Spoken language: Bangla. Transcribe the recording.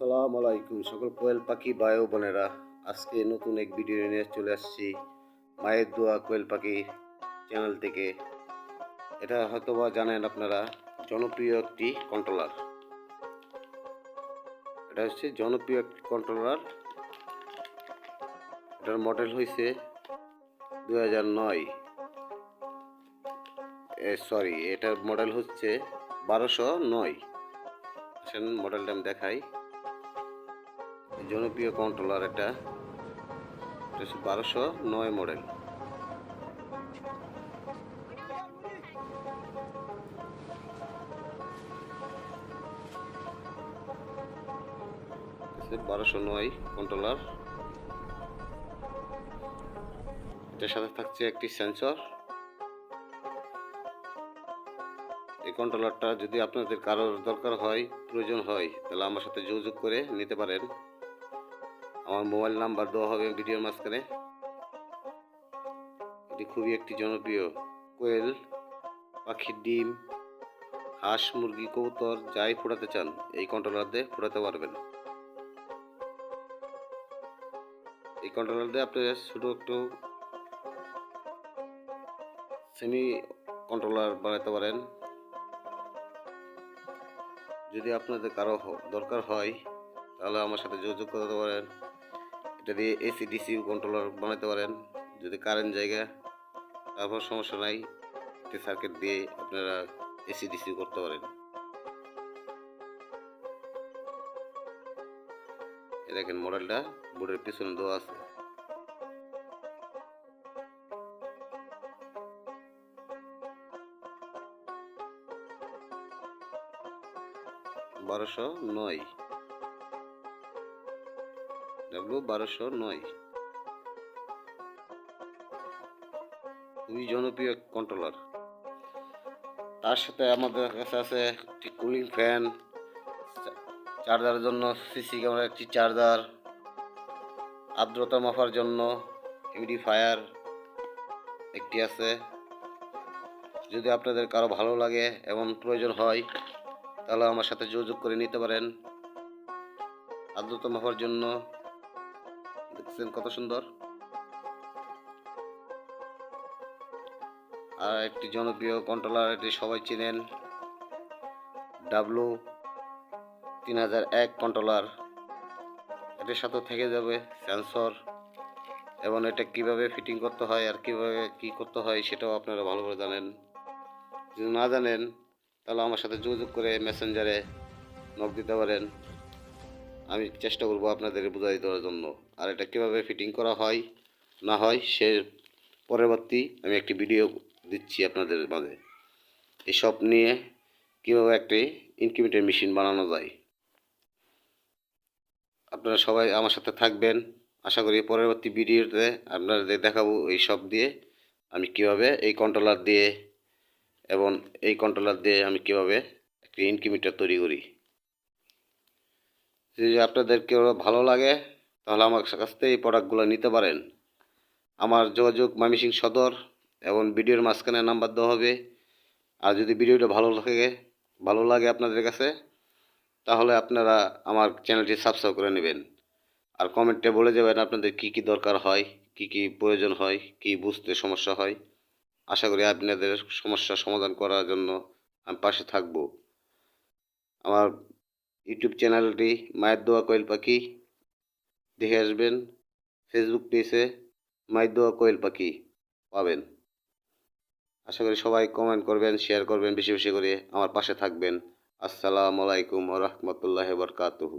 আসসালামু আলাইকুম সকল কোয়েল পাখি ভাই ও বোনেরা। আজকে নতুন এক ভিডিও নিয়ে চলে আসছি মায়ের দোয়া কোয়েল পাখি চ্যানেল থেকে। এটা হয়তোবা জানেন আপনারা, জনপ্রিয় একটি কন্ট্রোলার। এটা হচ্ছে জনপ্রিয় একটি কন্ট্রোলার। এটার মডেল হয়েছে 2009, সরি, এটার মডেল হচ্ছে 1209। আসেন মডেলটা আমি দেখাই। জনপ্রিয় কন্ট্রোলার এটা 1209 মডেল। বারোশো নয় কন্ট্রোলার। এটার সাথে থাকছে একটি সেন্সর। এই কন্ট্রোলারটা যদি আপনাদের কারোর দরকার হয়, প্রয়োজন হয়, তাহলে আমার সাথে যোগাযোগ করে নিতে পারেন। আমার মোবাইল নাম্বার দেওয়া হবে ভিডিওর মাঝখানে। এটি খুবই একটি জনপ্রিয় কোয়েল পাখির ডিম, হাঁস, মুরগি, কবুতর যাই ফোটাতে চান এই কন্ট্রোলার দিয়ে ফোটাতে পারবেন। এই কন্ট্রোলার দিয়ে আপনি ছোটো একটু সেমি কন্ট্রোলার বানাতে পারেন। যদি আপনাদের কারো দরকার হয় তাহলে আমার সাথে যোগাযোগ করতে পারেন। এটা দিয়ে এসি ডিসি কন্ট্রোলার বানাতে পারেন যদি কারেন্ট জায়গা। তারপর সমস্যা নাই, একটি সার্কিট দিয়ে আপনারা এসি ডিসি করতে পারেন। দেখেন মডেলটা বোর্ডের পিছনে দেওয়া আছে। WS1209 খুবই জনপ্রিয় কন্ট্রোলার। তার সাথে আমাদের কাছে আছে একটি কুলিং ফ্যান, চার্জারের জন্য সিসি ক্যামেরা একটি চার্জার, আর্দ্রতা মাপার জন্য হিউমিডিফায়ার একটি আছে। যদি আপনাদের কারো ভালো লাগে এবং প্রয়োজন হয় তাহলে আমার সাথে যোগাযোগ করে নিতে পারেন। আর্দ্রতা মাপার জন্য দেখছেন কত সুন্দর। আর একটি জনপ্রিয় কন্ট্রোলার, এটি সবাই চিনেন, W3001 কন্ট্রোলার। এটার সাথে থেকে যাবে সেন্সর, এবং এটা কিভাবে ফিটিং করতে হয় আর কিভাবে কি করতে হয় সেটাও আপনারা ভালো করে জানেন। যদি না জানেন তাহলে আমার সাথে যোগাযোগ করে মেসেঞ্জারে নক দিতে পারেন। আমি চেষ্টা করব আপনাদের বুঝাই দেওয়ার জন্য। আর এটা কিভাবে ফিটিং করা হয় না হয় সে পরবর্তী আমি একটি ভিডিও দিচ্ছি আপনাদের মাঝে, এসব নিয়ে কীভাবে একটি ইনকিউবেটর মেশিন বানানো যায়। আপনারা সবাই আমার সাথে থাকবেন। আশা করি পরবর্তী ভিডিওতে আপনাদের দেখাবো এই সব দিয়ে আমি কিভাবে এই কন্ট্রোলার দিয়ে আমি কিভাবে একটি ইনকিউবেটর তৈরি করি। যদি আপনাদের কেউ ভালো লাগে তাহলে আমার কাছ থেকে এই প্রোডাক্টগুলো নিতে পারেন। আমার যোগাযোগ ময়মনসিংহ সদর, এবং ভিডিওর মাঝখানে নাম্বার দেওয়া হবে। আর যদি ভিডিওটা ভালো লাগে আপনাদের কাছে তাহলে আপনারা আমার চ্যানেলটি সাবস্ক্রাইব করে নেবেন। আর কমেন্টে বলে যাবেন আপনাদের কি কি দরকার হয়, কি কি প্রয়োজন হয়, কি বুঝতে সমস্যা হয়। আশা করি আপনাদের সমস্যার সমাধান করার জন্য আমি পাশে থাকব। আমার ইউটিউব চ্যানেলটি মায়ের দোয়া কোয়েল পাখি দেখে আসবেন। ফেসবুক পেজে মায়ের দোয়া কোয়েল পাখি পাবেন। আশা করি সবাই কমেন্ট করবেন, শেয়ার করবেন, বেশি বেশি করে আমার পাশে থাকবেন। আসসালামু আলাইকুম ওয়া রাহমাতুল্লাহি ওয়া বারাকাতুহু।